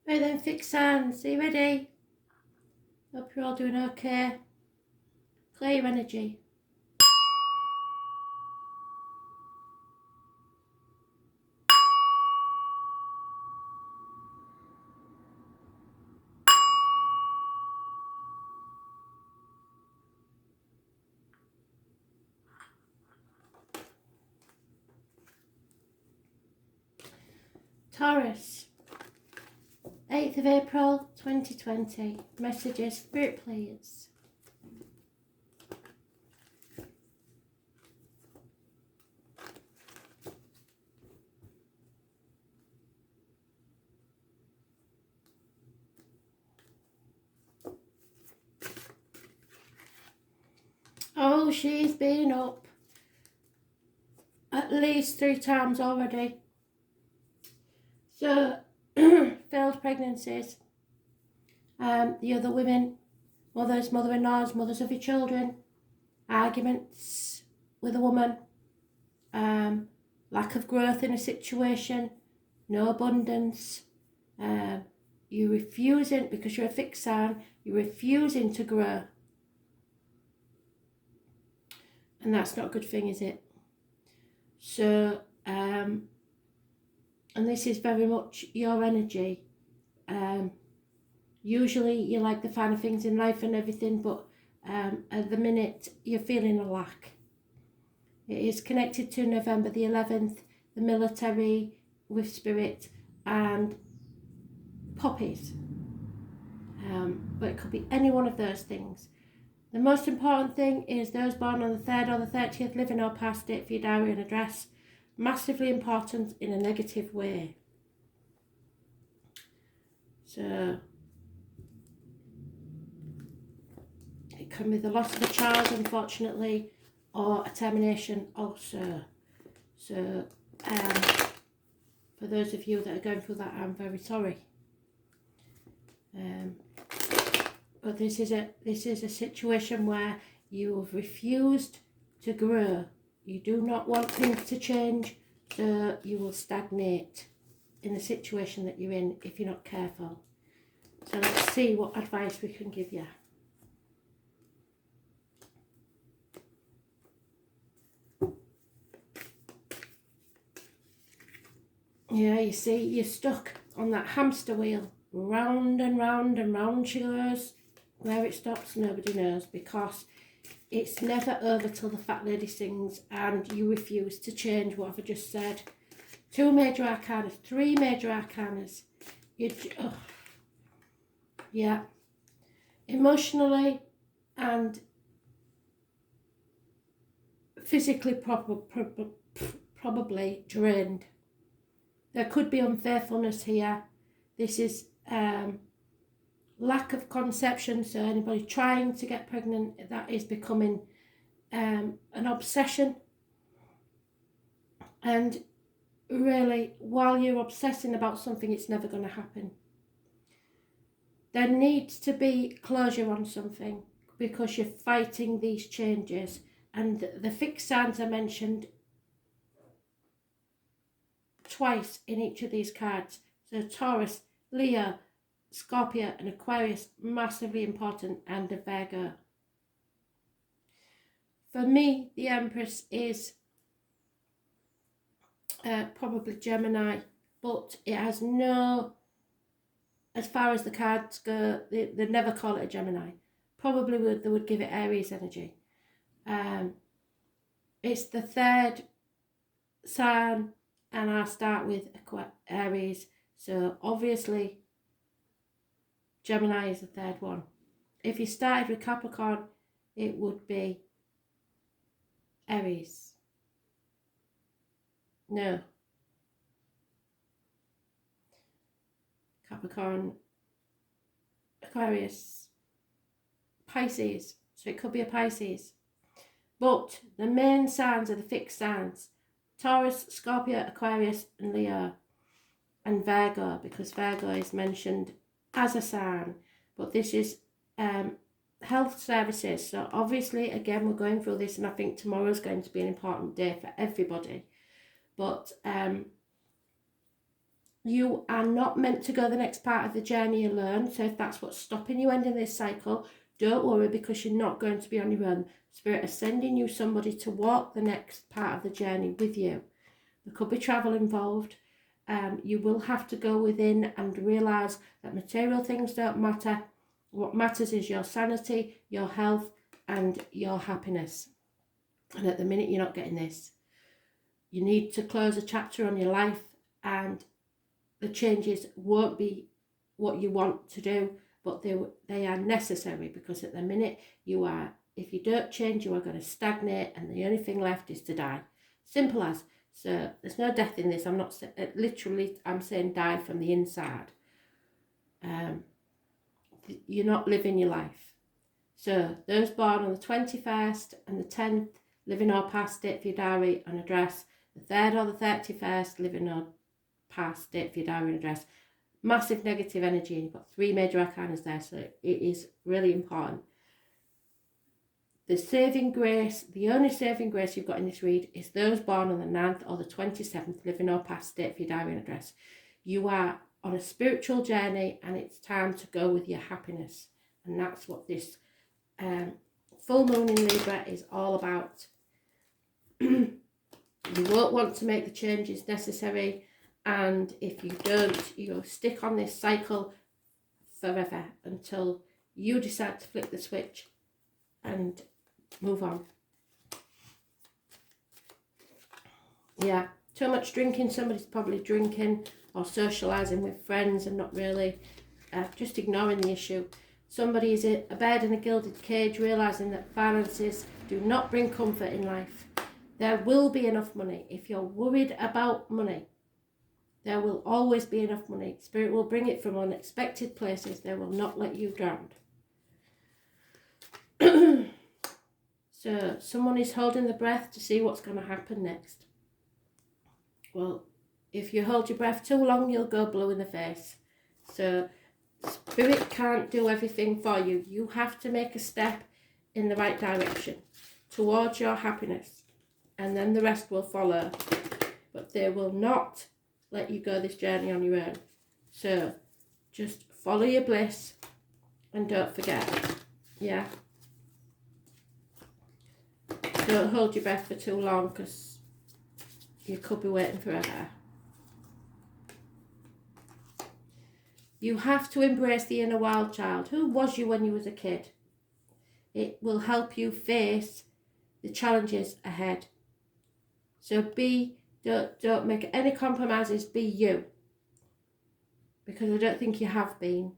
Right then, fixed signs, are you ready? Hope you're all doing okay. Clear your energy. Taurus, 8th of April 2020. Messages, Spirit please. Oh, she's been up at least 3 times already. So, failed pregnancies. The other women, mothers, mother-in-laws, mothers of your children, arguments with a woman, lack of growth in a situation, no abundance, you refusing, because you're a fixed sign, you're refusing to grow. And that's not a good thing, is it? So, and this is very much your energy. Usually you like the finer things in life and everything, but at the minute you're feeling a lack. It is connected to November the 11th, the military with spirit and poppies. But it could be any one of those things. The most important thing is those born on the 3rd or the 30th, living or past it, for your diary and address. Massively important in a negative way. So it can be the loss of a child, unfortunately, or a termination also. So for those of you that are going through that, I'm very sorry. But this is a situation where you have refused to grow. You do not want things to change, so you will stagnate in the situation that you're in if you're not careful. So let's see what advice we can give you. Yeah, you see, you're stuck on that hamster wheel. Round and round and round she goes. Where it stops, nobody knows, because it's never over till the fat lady sings and you refuse to change what I've just said. 2 major arcanas, 3 major arcanas. Yeah. Emotionally and physically probably drained. There could be unfaithfulness here. This is lack of conception, so anybody trying to get pregnant, that is becoming an obsession. And really, while you're obsessing about something, it's never going to happen. There needs to be closure on something because you're fighting these changes. And the fixed signs I mentioned twice in each of these cards. So Taurus, Leo, Scorpio and Aquarius, massively important, and a Virgo. For me, the Empress is probably Gemini, but it has no, as far as the cards go, they never call it a Gemini. Probably they would give it Aries energy. It's the 3rd sign, and I start with Aries, so obviously Gemini is the 3rd one. If you started with Capricorn, it would be Aries. No. Capricorn, Aquarius, Pisces. So it could be a Pisces. But the main signs are the fixed signs. Taurus, Scorpio, Aquarius and Leo. And Virgo, because Virgo is mentioned as a sign, but this is health services. So obviously, again, we're going through this, and I think tomorrow is going to be an important day for everybody. But You are not meant to go the next part of the journey alone. So if that's what's stopping you ending this cycle, don't worry, because you're not going to be on your own. Spirit is sending you somebody to walk the next part of the journey with you. There could be travel involved. You will have to go within and realise that material things don't matter. What matters is your sanity, your health, and your happiness. And at the minute you're not getting this. You need to close a chapter on your life, and the changes won't be what you want to do, but they are necessary, because at the minute if you don't change, you are going to stagnate, and the only thing left is to die. Simple as. So there's no death in this. I'm not literally, I'm saying die from the inside. You're not living your life. So those born on the 21st and the 10th, living or past date for your diary and address. The 3rd or the 31st, living or past date for your diary and address. Massive negative energy, and you've got 3 major arcanas there, so it is really important. The saving grace, the only saving grace you've got in this read, is those born on the 9th or the 27th, living or past date for your diary and address. You are on a spiritual journey, and it's time to go with your happiness. And that's what this full moon in Libra is all about. You won't want to make the changes necessary, and if you don't, you'll stick on this cycle forever until you decide to flick the switch and move on. Yeah, too much drinking. Somebody's probably drinking or socialising with friends and not really just ignoring the issue. Somebody is a bird in a gilded cage, realising that finances do not bring comfort in life. There will be enough money. If you're worried about money, there will always be enough money. Spirit will bring it from unexpected places. They will not let you drown. So someone is holding the breath to see what's going to happen next. Well, if you hold your breath too long, you'll go blue in the face. So Spirit can't do everything for you. You have to make a step in the right direction towards your happiness, and then the rest will follow. But they will not let you go this journey on your own. So just follow your bliss and don't forget. Yeah. Don't hold your breath for too long, because you could be waiting forever. You have to embrace the inner wild child. Who was you when you was a kid? It will help you face the challenges ahead. So don't make any compromises. Be you, because I don't think you have been,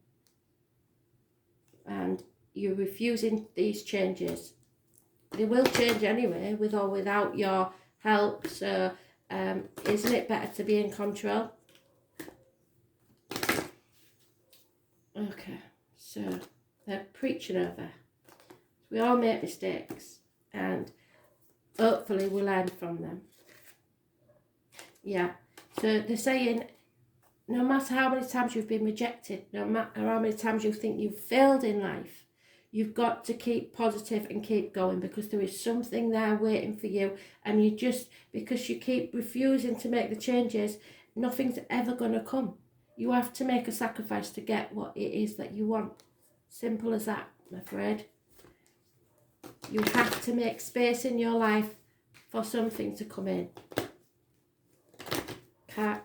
and you're refusing these changes. They will change anyway, with or without your help. So isn't it better to be in control? Okay, so they're preaching over. We all make mistakes, and hopefully we learn from them. Yeah, so they're saying, no matter how many times you've been rejected, no matter how many times you think you've failed in life, you've got to keep positive and keep going, because there is something there waiting for you. And you just, because you keep refusing to make the changes, nothing's ever going to come. You have to make a sacrifice to get what it is that you want. Simple as that, I'm afraid. You have to make space in your life for something to come in.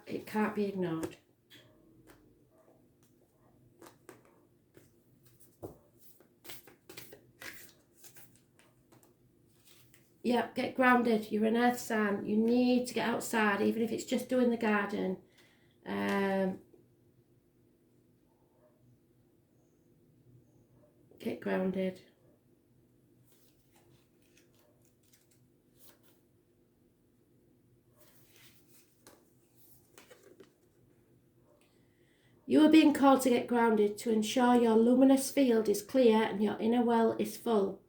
It can't be ignored. Yeah, get grounded. You're an earth sign. You need to get outside, even if it's just doing the garden. Get grounded. You are being called to get grounded to ensure your luminous field is clear and your inner well is full.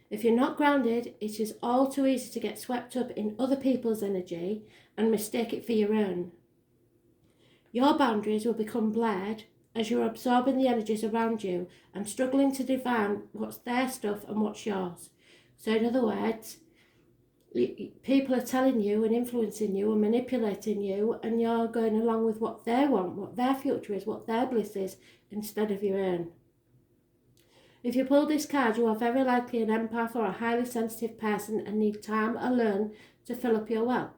If you're not grounded, it is all too easy to get swept up in other people's energy and mistake it for your own. Your boundaries will become blurred as you're absorbing the energies around you and struggling to divine what's their stuff and what's yours. So in other words, People are telling you and influencing you and manipulating you, and you're going along with what they want, what their future is, what their bliss is, instead of your own. If you pull this card, you are very likely an empath or a highly sensitive person and need time alone to fill up your well.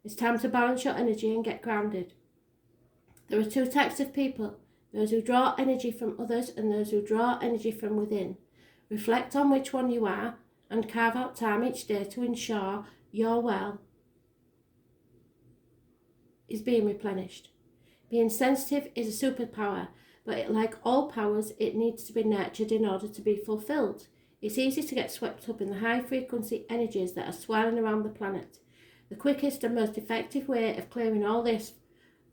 It's time to balance your energy and get grounded. There are two types of people, those who draw energy from others and those who draw energy from within. Reflect on which one you are and carve out time each day to ensure your well is being replenished. Being sensitive is a superpower, but like all powers, it needs to be nurtured in order to be fulfilled. It's easy to get swept up in the high frequency energies that are swirling around the planet. The quickest and most effective way of clearing all this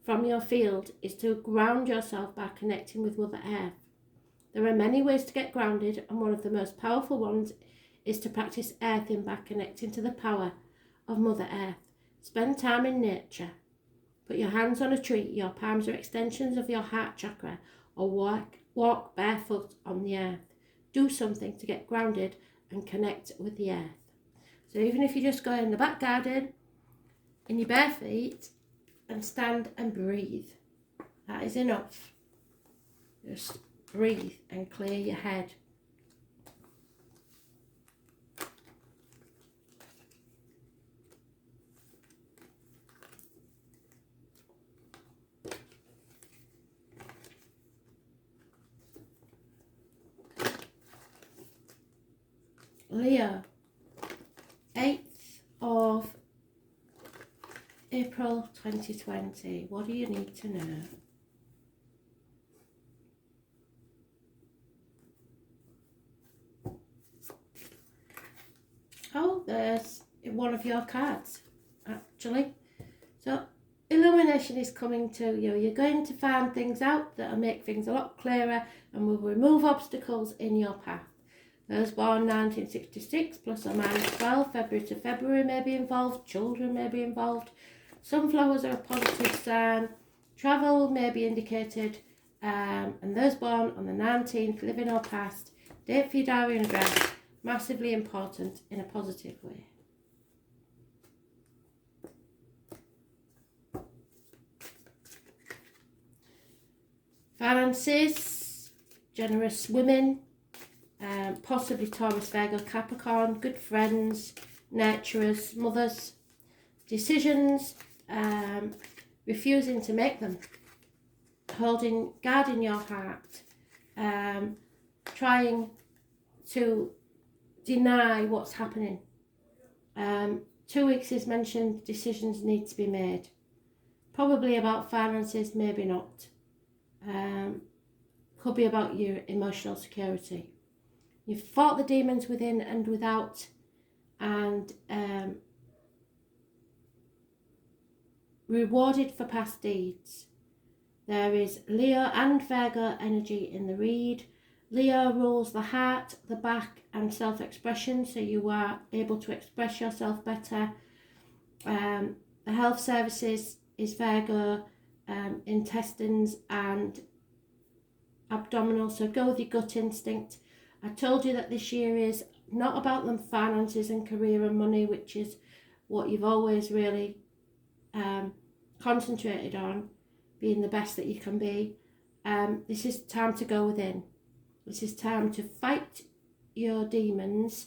from your field is to ground yourself by connecting with Mother Earth. There are many ways to get grounded, and one of the most powerful ones is to practice earthing by connecting to the power of Mother Earth. Spend time in nature. Put your hands on a tree, your palms are extensions of your heart chakra, or walk barefoot on the earth. Do something to get grounded and connect with the earth. So even if you just go in the back garden in your bare feet and stand and breathe, that is enough. Just breathe and clear your head. Leo, 8th of April 2020. What do you need to know? Oh, there's one of your cards, actually. So, illumination is coming to you. You're going to find things out that will make things a lot clearer and will remove obstacles in your path. Those born 1966, plus or minus 12, February to February may be involved, children may be involved, sunflowers are a positive sign, travel may be indicated, and those born on the 19th, living or past, date for your diary and address, massively important in a positive way. Finances, generous women, possibly Taurus, Virgo, Capricorn, good friends, nurturers, mothers, decisions, refusing to make them, guarding your heart, trying to deny what's happening. 2 weeks is mentioned, decisions need to be made. Probably about finances, maybe not. Could be about your emotional security. You've fought the demons within and without, and rewarded for past deeds. There is Leo and Virgo energy in the read. Leo rules the heart, the back, and self-expression, so you are able to express yourself better. The health services is Virgo, intestines and abdominal, so go with your gut instinct. I told you that this year is not about the finances and career and money, which is what you've always really concentrated on, being the best that you can be. This is time to go within. This is time to fight your demons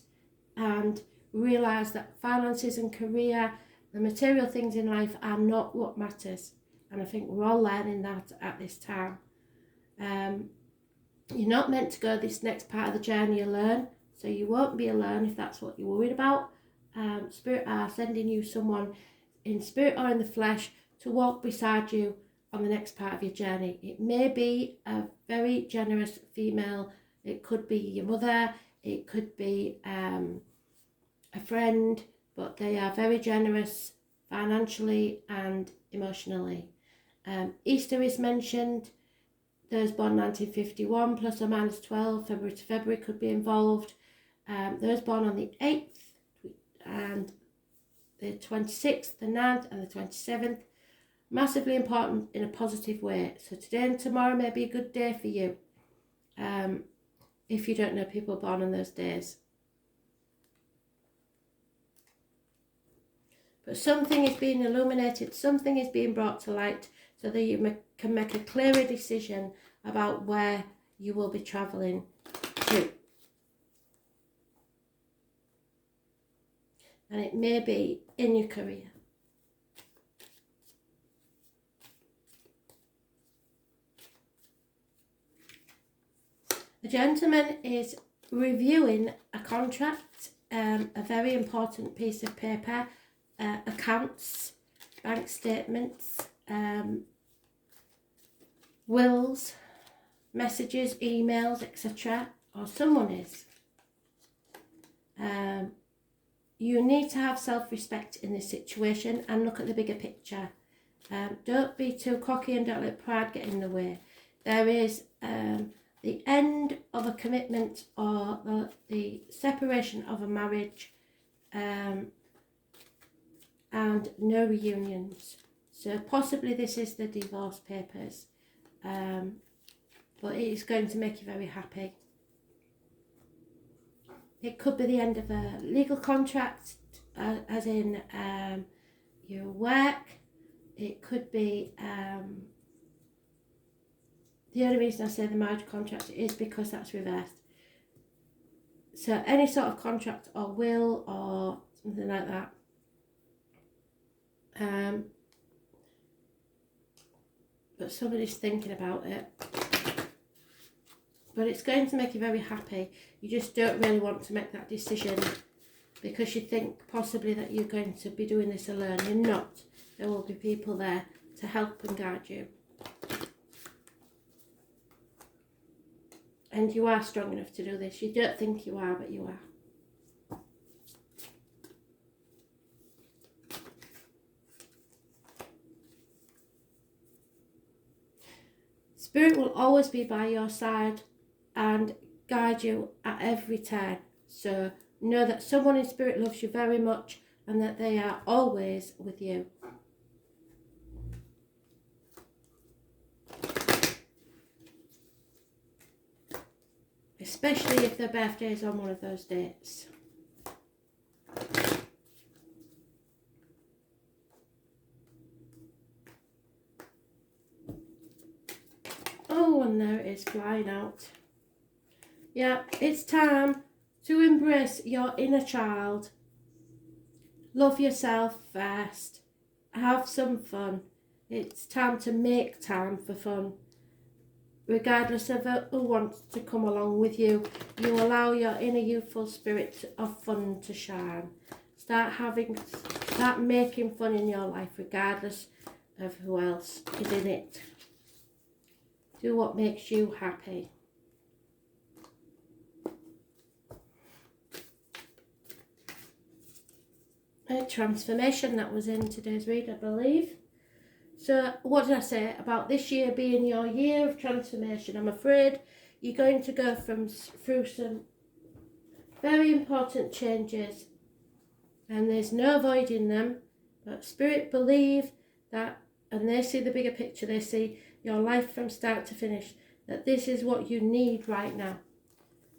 and realise that finances and career, the material things in life, are not what matters. And I think we're all learning that at this time. You're not meant to go this next part of the journey alone, so you won't be alone if that's what you're worried about. Spirit are sending you someone in spirit or in the flesh to walk beside you on the next part of your journey. It may be a very generous female, it could be your mother, it could be a friend, but they are very generous financially and emotionally. Easter is mentioned. Those born 1951, plus or minus 12, February to February could be involved. Those born on the 8th and the 26th, the 9th and the 27th, massively important in a positive way. So today and tomorrow may be a good day for you, if you don't know people born on those days. But something is being illuminated, something is being brought to light so that you can make a clearer decision about where you will be travelling to. And it may be in your career. The gentleman is reviewing a contract, a very important piece of paper, accounts, bank statements, wills, messages, emails, etc. Or someone is. You need to have self-respect in this situation and look at the bigger picture. Don't be too cocky and don't let pride get in the way. There is the end of a commitment or the separation of a marriage, and no reunions. So possibly this is the divorce papers, but it is going to make you very happy. It could be the end of a legal contract, as in your work. It could be, the only reason I say the marriage contract is because that's reversed. So any sort of contract or will or something like that. But somebody's thinking about it. But it's going to make you very happy. You just don't really want to make that decision because you think possibly that you're going to be doing this alone. You're not. There will be people there to help and guide you. And you are strong enough to do this. You don't think you are, but you are. Spirit will always be by your side and guide you at every turn. So know that someone in spirit loves you very much and that they are always with you. Especially if their birthday is on one of those dates. Oh, and there it is flying out. Yeah, it's time to embrace your inner child. Love yourself first. Have some fun. It's time to make time for fun. Regardless of who wants to come along with you, you allow your inner youthful spirit of fun to shine. Start making fun in your life regardless of who else is in it. Do what makes you happy. A transformation that was in today's read, I believe. So what did I say about this year being your year of transformation? I'm afraid you're going to go through some very important changes and there's no avoiding them. But Spirit believe that, and they see the bigger picture, they see your life from start to finish, that this is what you need right now.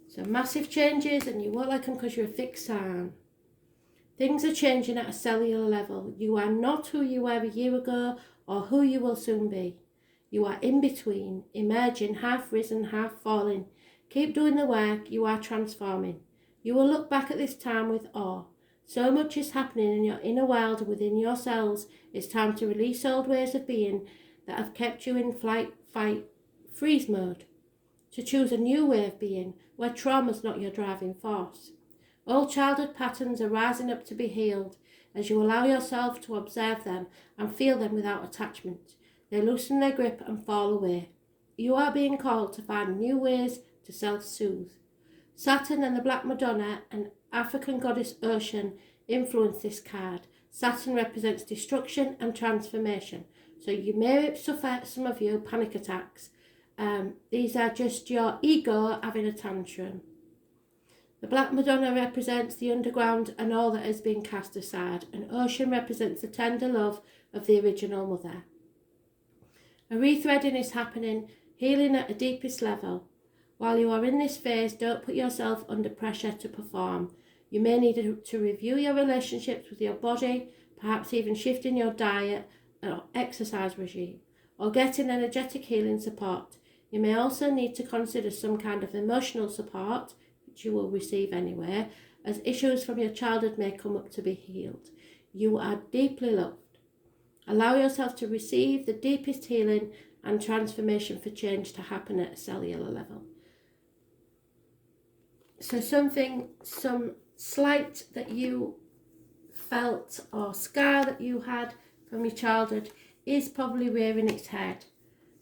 So massive changes and you won't like them because you're a fixed sign. Things are changing at a cellular level. You are not who you were a year ago or who you will soon be. You are in between, emerging, half risen, half falling. Keep doing the work, you are transforming. You will look back at this time with awe. So much is happening in your inner world and within your cells. It's time to release old ways of being that have kept you in flight, fight, freeze mode. To choose a new way of being where trauma's not your driving force. Old childhood patterns are rising up to be healed as you allow yourself to observe them and feel them without attachment. They loosen their grip and fall away. You are being called to find new ways to self-soothe. Saturn and the Black Madonna and African goddess Ocean influence this card. Saturn represents destruction and transformation. So you may suffer, some of you, panic attacks. These are just your ego having a tantrum. The Black Madonna represents the underground and all that has been cast aside, and Ocean represents the tender love of the original mother. A rethreading is happening, healing at a deepest level. While you are in this phase, don't put yourself under pressure to perform. You may need to review your relationships with your body, perhaps even shifting your diet or exercise regime, or getting energetic healing support. You may also need to consider some kind of emotional support, which you will receive anyway, as issues from your childhood may come up to be healed. You are deeply loved. Allow yourself to receive the deepest healing and transformation for change to happen at a cellular level. So some slight that you felt or scar that you had from your childhood is probably rearing its head.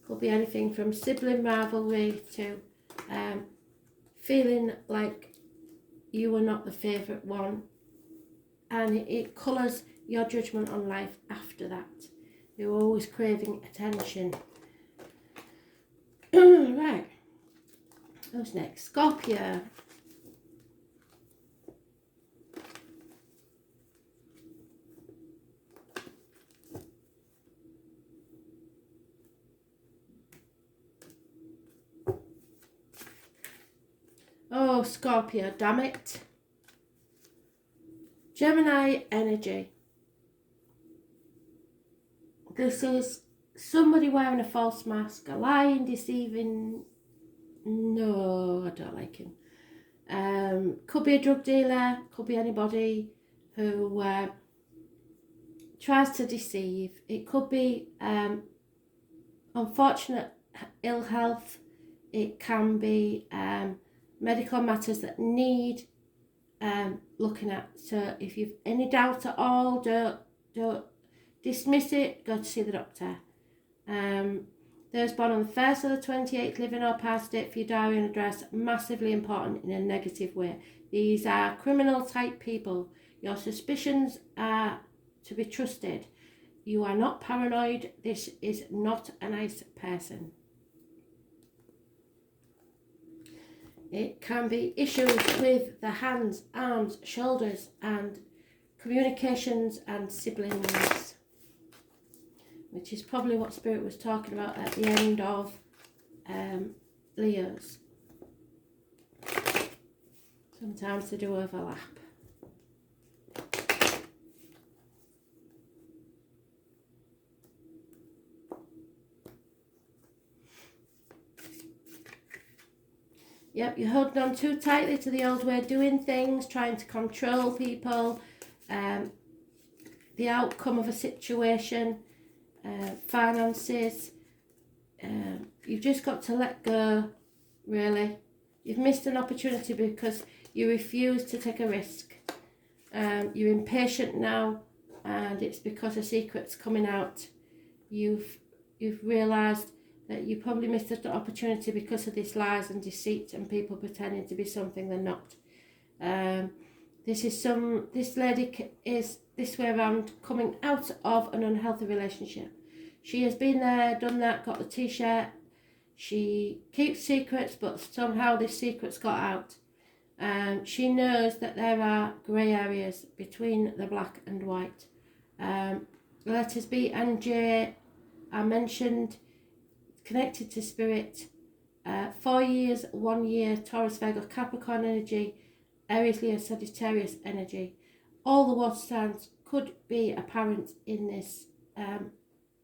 Could be anything from sibling rivalry to feeling like you were not the favourite one, and it colours your judgment on life after that. You're always craving attention. Right, who's next? Scorpio. Oh, Scorpio, damn it. Gemini energy. This is somebody wearing a false mask, a lying, deceiving. No, I don't like him. Could be a drug dealer, could be anybody who tries to deceive. It could be unfortunate ill health. It can be medical matters that need looking at. So if you've any doubt at all, don't dismiss it. Go to see the doctor. Those born on the 1st or the 28th, living or past date for your diary and address, massively important in a negative way. These are criminal type people. Your suspicions are to be trusted. You are not paranoid. This is not a nice person. It can be issues with the hands, arms, shoulders, and communications and siblings, which is probably what Spirit was talking about at the end of Leo's. Sometimes they do overlap. Yep, you're holding on too tightly to the old way of doing things, trying to control people, the outcome of a situation, finances. You've just got to let go, really. You've missed an opportunity because you refuse to take a risk. You're impatient now, and it's because a secret's coming out. You've realised that you probably missed an opportunity because of this lies and deceit and people pretending to be something they're not. This lady is this way around coming out of an unhealthy relationship. She has been there, done that, got the t-shirt. She keeps secrets, but somehow this secret's got out. She knows that there are grey areas between the black and white. Letters B and J are mentioned, connected to Spirit. 4 years, 1 year, Taurus, Virgo, Capricorn energy, Aries, Leo, Sagittarius energy. All the water signs could be apparent in this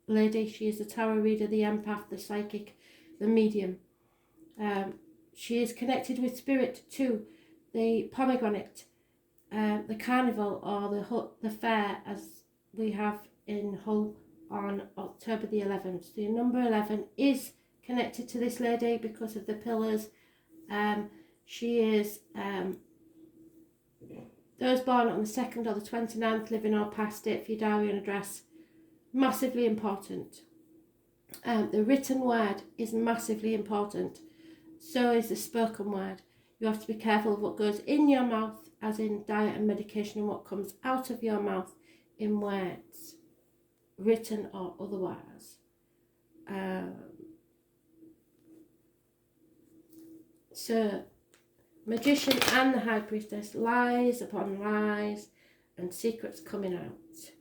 lady. She is the tarot reader, the empath, the psychic, the medium. She is connected with Spirit to the pomegranate, the carnival, or the fair, as we have in Hull on October the 11th. The number 11 is connected to this lady because of the pillars. She is those born on the 2nd or the 29th, living or past it, for your diary and address, massively important. The written word is massively important. So is the spoken word. You have to be careful of what goes in your mouth, as in diet and medication, and what comes out of your mouth in words, written or otherwise. So, Magician and the High Priestess, lies upon lies and secrets coming out.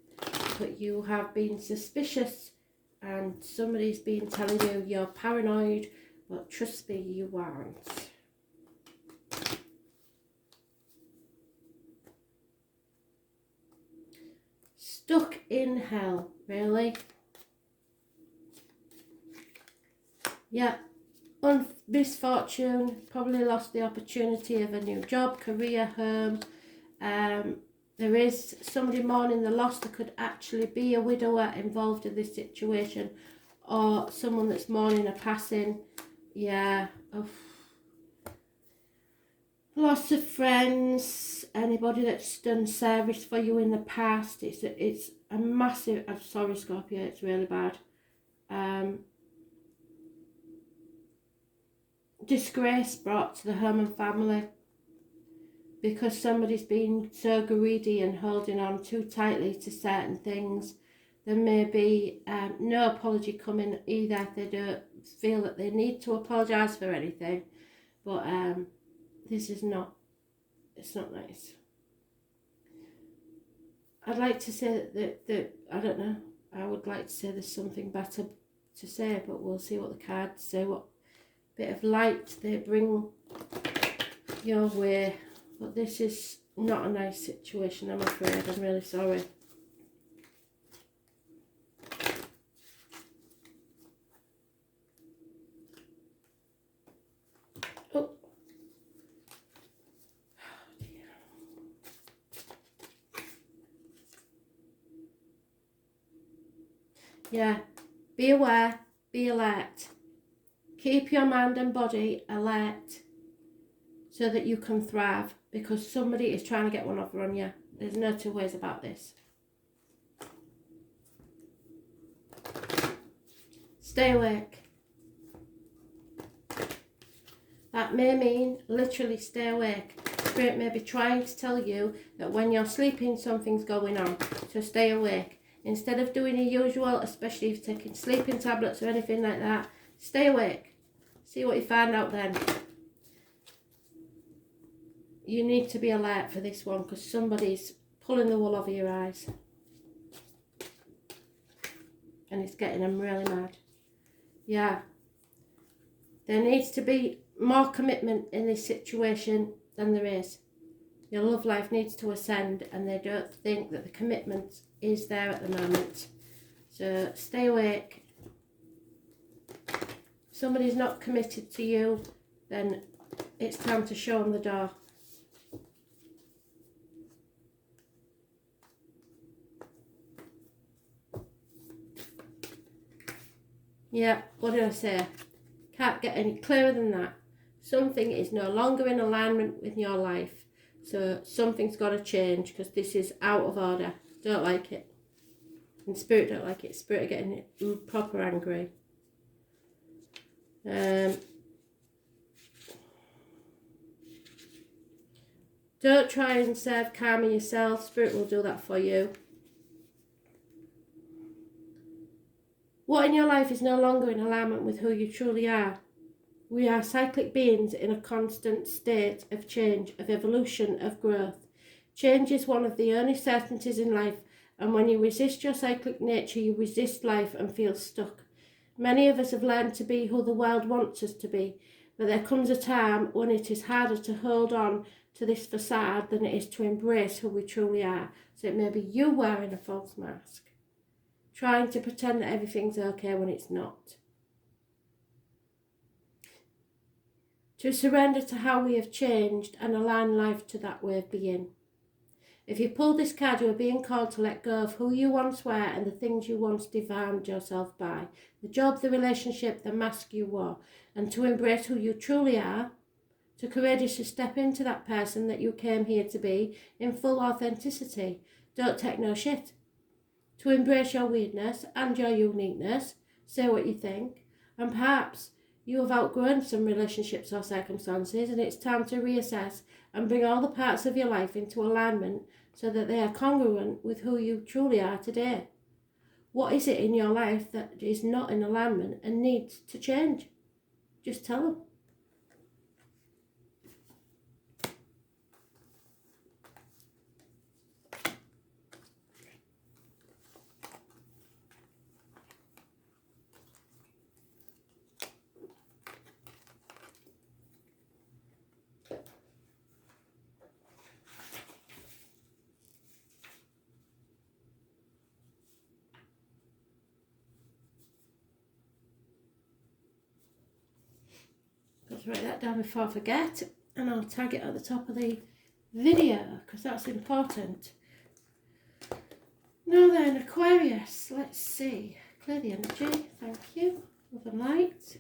But you have been suspicious and somebody's been telling you you're paranoid, but trust me, you aren't. stuck in hell, really. Yeah, misfortune, probably lost the opportunity of a new job, career, home. There is somebody mourning the loss. There could actually be a widower involved in this situation, or someone that's mourning a passing. Yeah, loss of friends, anybody that's done service for you in the past. It's a massive, I'm sorry Scorpio, it's really bad. Disgrace brought to the home and family because somebody's been so greedy and holding on too tightly to certain things. There may be no apology coming either. They don't feel that they need to apologise for anything, but this is not, it's not nice. I'd like to say that I don't know, I would like to say there's something better to say, but we'll see what the cards say, what bit of light they bring your way. But this is not a nice situation, I'm afraid. I'm really sorry. Oh. Yeah, be aware, be alert. Keep your mind and body alert so that you can thrive, because somebody is trying to get one over on you. There's no two ways about this. Stay awake. That may mean literally stay awake. Spirit may be trying to tell you that when you're sleeping something's going on, so stay awake. Instead of doing your usual, especially if you're taking sleeping tablets or anything like that, stay awake. See what you find out then. You need to be alert for this one because somebody's pulling the wool over your eyes. And it's getting them really mad. Yeah. There needs to be more commitment in this situation than there is. Your love life needs to ascend and they don't think that the commitment is there at the moment. So stay awake. If somebody's not committed to you, then it's time to show them the door. Yeah, what did I say? Can't get any clearer than that. Something is no longer in alignment with your life. So something's got to change because this is out of order. Don't like it. And Spirit don't like it. Spirit are getting proper angry. Don't try and serve karma yourself. Spirit will do that for you. What in your life is no longer in alignment with who you truly are? We are cyclic beings in a constant state of change, of evolution, of growth. Change is one of the only certainties in life, and when you resist your cyclic nature, you resist life and feel stuck. Many of us have learned to be who the world wants us to be, but there comes a time when it is harder to hold on to this facade than it is to embrace who we truly are. So it may be you wearing a false mask, trying to pretend that everything's okay when it's not. To surrender to how we have changed and align life to that way of being. If you pull this card, you are being called to let go of who you once were and the things you once defined yourself by. The job, the relationship, the mask you wore. And to embrace who you truly are. To courageously step into that person that you came here to be in full authenticity. Don't take no shit. To embrace your weirdness and your uniqueness. Say what you think. And perhaps you have outgrown some relationships or circumstances and it's time to reassess and bring all the parts of your life into alignment so that they are congruent with who you truly are today. What is it in your life that is not in alignment and needs to change? Just tell them. to write that down before I forget, and I'll tag it at the top of the video because that's important. Now then, Aquarius, let's see. Clear the energy, thank you. Love and light.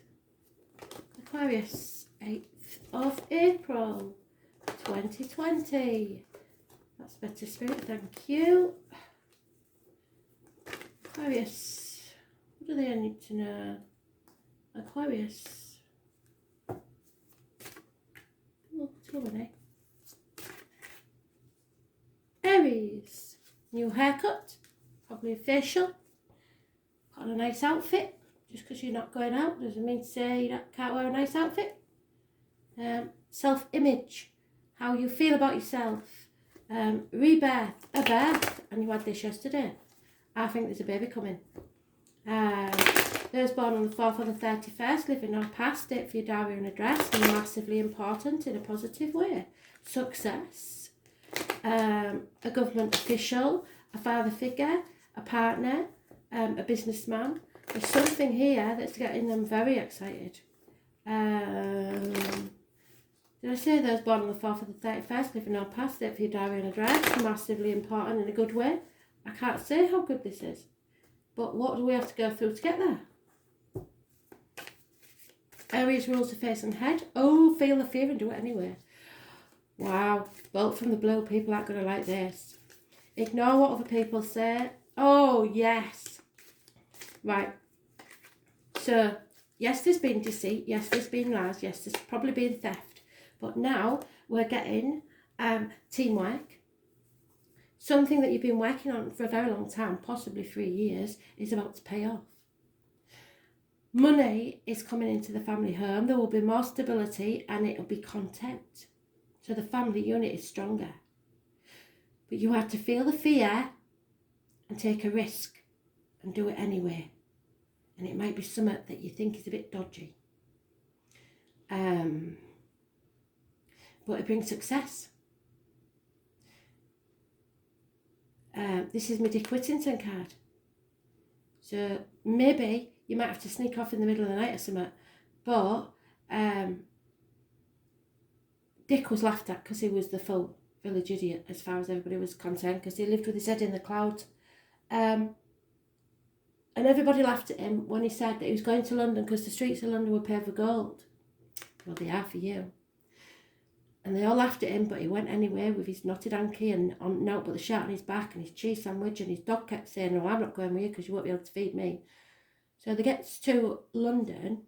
Aquarius, 8th of April 2020. That's better spirit, thank you. Aquarius, what do they need to know? Aquarius. Oh, too many. Aries, new haircut, probably a facial. Got on a nice outfit. Just because you're not going out doesn't mean to say you can't wear a nice outfit. Self-image, how you feel about yourself. Rebirth, a birth, and you had this yesterday. I think there's a baby coming. Those born on the 4th or the 31st, living or past, date for your diary and address, massively important in a positive way. Success, a government official, a father figure, a partner, a businessman. There's something here that's getting them very excited. Did I say those born on the 4th or the 31st, living or past, date for your diary and address, massively important in a good way? I can't say how good this is, but what do we have to go through to get there? Aries rules the face and head. Oh, feel the fear and do it anyway. Wow, bolt from the blue, people aren't going to like this. Ignore what other people say. Oh, yes. Right. So, yes, there's been deceit. Yes, there's been lies. Yes, there's probably been theft. But now we're getting teamwork. Something that you've been working on for a very long time, possibly 3 years, is about to pay off. Money is coming into the family home. There will be more stability and it will be content. So the family unit is stronger. But you have to feel the fear and take a risk and do it anyway. And it might be something that you think is a bit dodgy. But it brings success. This is my Dick Whittington card. So maybe you might have to sneak off in the middle of the night or something. But Dick was laughed at because he was the full village idiot as far as everybody was concerned, because he lived with his head in the clouds. And everybody laughed at him when he said that he was going to London because the streets of London were paved with gold. Well, they are for you. And they all laughed at him, but he went anyway with his knotted hanky and on note but the shirt on his back and his cheese sandwich, and his dog kept saying, "No, I'm not going with you because you won't be able to feed me." So they get to London